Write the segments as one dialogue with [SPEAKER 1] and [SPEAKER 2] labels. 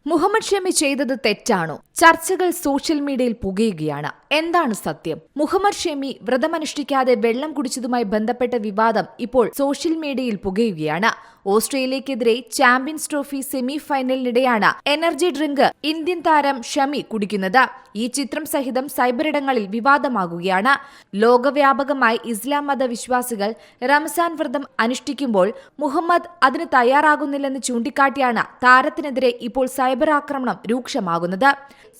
[SPEAKER 1] മുഹമ്മദ് ഷമി ചെയ്തത് തെറ്റാണോ? ചർച്ചകൾ സോഷ്യൽ മീഡിയയിൽ പുകയുകയാണ്. എന്താണ് സത്യം? മുഹമ്മദ് ഷമി വ്രതമനുഷ്ഠിക്കാതെ വെള്ളം കുടിച്ചതുമായി ബന്ധപ്പെട്ട വിവാദം ഇപ്പോൾ സോഷ്യൽ മീഡിയയിൽ പുകയുകയാണ്. ഓസ്ട്രേലിയക്കെതിരെ ചാമ്പ്യൻസ് ട്രോഫി സെമി ഫൈനലിനിടെയാണ് എനർജി ഡ്രിങ്ക് ഇന്ത്യൻ താരം ഷമി കുടിക്കുന്നത്. ഈ ചിത്രം സഹിതം സൈബറിടങ്ങളിൽ വിവാദമാകുകയാണ്. ലോകവ്യാപകമായി ഇസ്ലാം മത വിശ്വാസികൾ റംസാൻ വ്രതം അനുഷ്ഠിക്കുമ്പോൾ മുഹമ്മദ് അതിന് തയ്യാറാകുന്നില്ലെന്ന് ചൂണ്ടിക്കാട്ടിയാണ് താരത്തിനെതിരെ ഇപ്പോൾ സൈബർ ആക്രമണം രൂക്ഷമാകുന്നത്.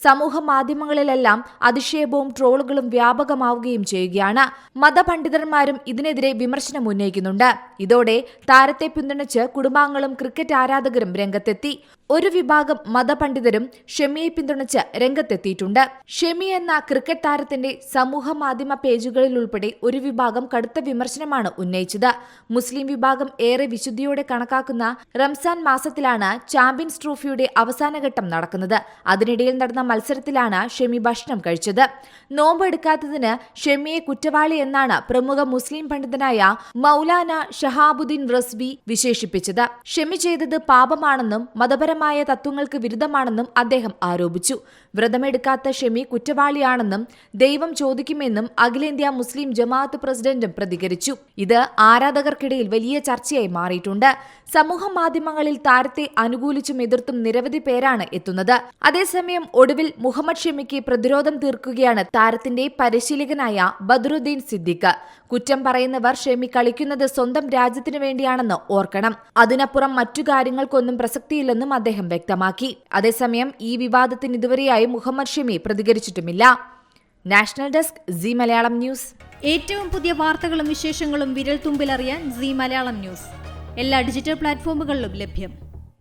[SPEAKER 1] സമൂഹ മാധ്യമങ്ങളിലെല്ലാം അധിക്ഷേപവും ട്രോളുകളും വ്യാപകമാവുകയും ചെയ്യുകയാണ്. മതപണ്ഡിതന്മാരും ഇതിനെതിരെ വിമർശനം ഉന്നയിക്കുന്നുണ്ട്. ഇതോടെ താരത്തെ പിന്തുണച്ച് കുടുംബാംഗങ്ങളും ക്രിക്കറ്റ് ആരാധകരും രംഗത്തെത്തി. ഒരു വിഭാഗം മതപണ്ഡിതരും ഷമിയെ പിന്തുണച്ച് രംഗത്തെത്തിയിട്ടുണ്ട്. ഷമി എന്ന ക്രിക്കറ്റ് താരത്തിന്റെ സമൂഹ മാധ്യമ പേജുകളിൽ ഉൾപ്പെടെ ഒരു വിഭാഗം കടുത്ത വിമർശനമാണ് ഉന്നയിച്ചത്. മുസ്ലിം വിഭാഗം ഏറെ വിശുദ്ധിയോടെ കണക്കാക്കുന്ന റംസാൻ മാസത്തിലാണ് ചാമ്പ്യൻസ് ട്രോഫിയുടെ അവസാനഘട്ടം നടക്കുന്നത്. അതിനിടയിൽ നടന്ന മത്സരത്തിലാണ് ഷമി ഭക്ഷണം കഴിച്ചത്. നോമ്പ് എടുക്കാത്തതിന് ഷമിയെ കുറ്റവാളി എന്നാണ് പ്രമുഖ മുസ്ലിം പണ്ഡിതനായ മൗലാന ഷഹാബുദ്ദീൻ റസ്വി വിശേഷിപ്പിച്ചത്. ഷമി ചെയ്തത് പാപമാണെന്നും മതപരമായ തത്വങ്ങൾക്ക് വിരുദ്ധമാണെന്നും അദ്ദേഹം ആരോപിച്ചു. വ്രതമെടുക്കാത്ത ഷമി കുറ്റവാളിയാണെന്നും ദൈവം ചോദിക്കുമെന്നും അഖിലേന്ത്യാ മുസ്ലിം ജമാഅത്ത് പ്രസിഡന്റും പ്രതികരിച്ചു. ഇത് ആരാധകർക്കിടയിൽ വലിയ ചർച്ചയായി മാറിയിട്ടുണ്ട്. സമൂഹ മാധ്യമങ്ങളിൽ താരത്തെ അനുകൂലിച്ചും എതിർത്തും നിരവധി പേരാണ് എത്തുന്നത്. അതേസമയം ഒടുവിൽ മുഹമ്മദ് ഷമിക്ക് പ്രതിരോധം തീർക്കുകയാണ് താരത്തിന്റെ പരിശീലകനായ ബദറുദ്ദീൻ സിദ്ദിഖ്. കുറ്റം പറയുന്നവർ ഷമി കളിക്കുന്നത് സ്വന്തം രാജ്യത്തിനു വേണ്ടിയാണെന്ന് ഓർക്കണം. അതിനപ്പുറം മറ്റു കാര്യങ്ങൾക്കൊന്നും പ്രസക്തിയില്ലെന്നും അദ്ദേഹം വ്യക്തമാക്കി. അതേസമയം ഈ വിവാദത്തിന് ഇതുവരെയായി മുഹമ്മദ് ഷമി പ്രതികരിച്ചിട്ടുമില്ല. National desk Zee Malayalam news.
[SPEAKER 2] ഏറ്റവും പുതിയ വാർത്തകളും വിശേഷങ്ങളും വിരൽ തുമ്പിലറിയാൻ സി മലയാളം ന്യൂസ് എല്ലാ ഡിജിറ്റൽ പ്ലാറ്റ്ഫോമുകളിലും ലഭ്യം.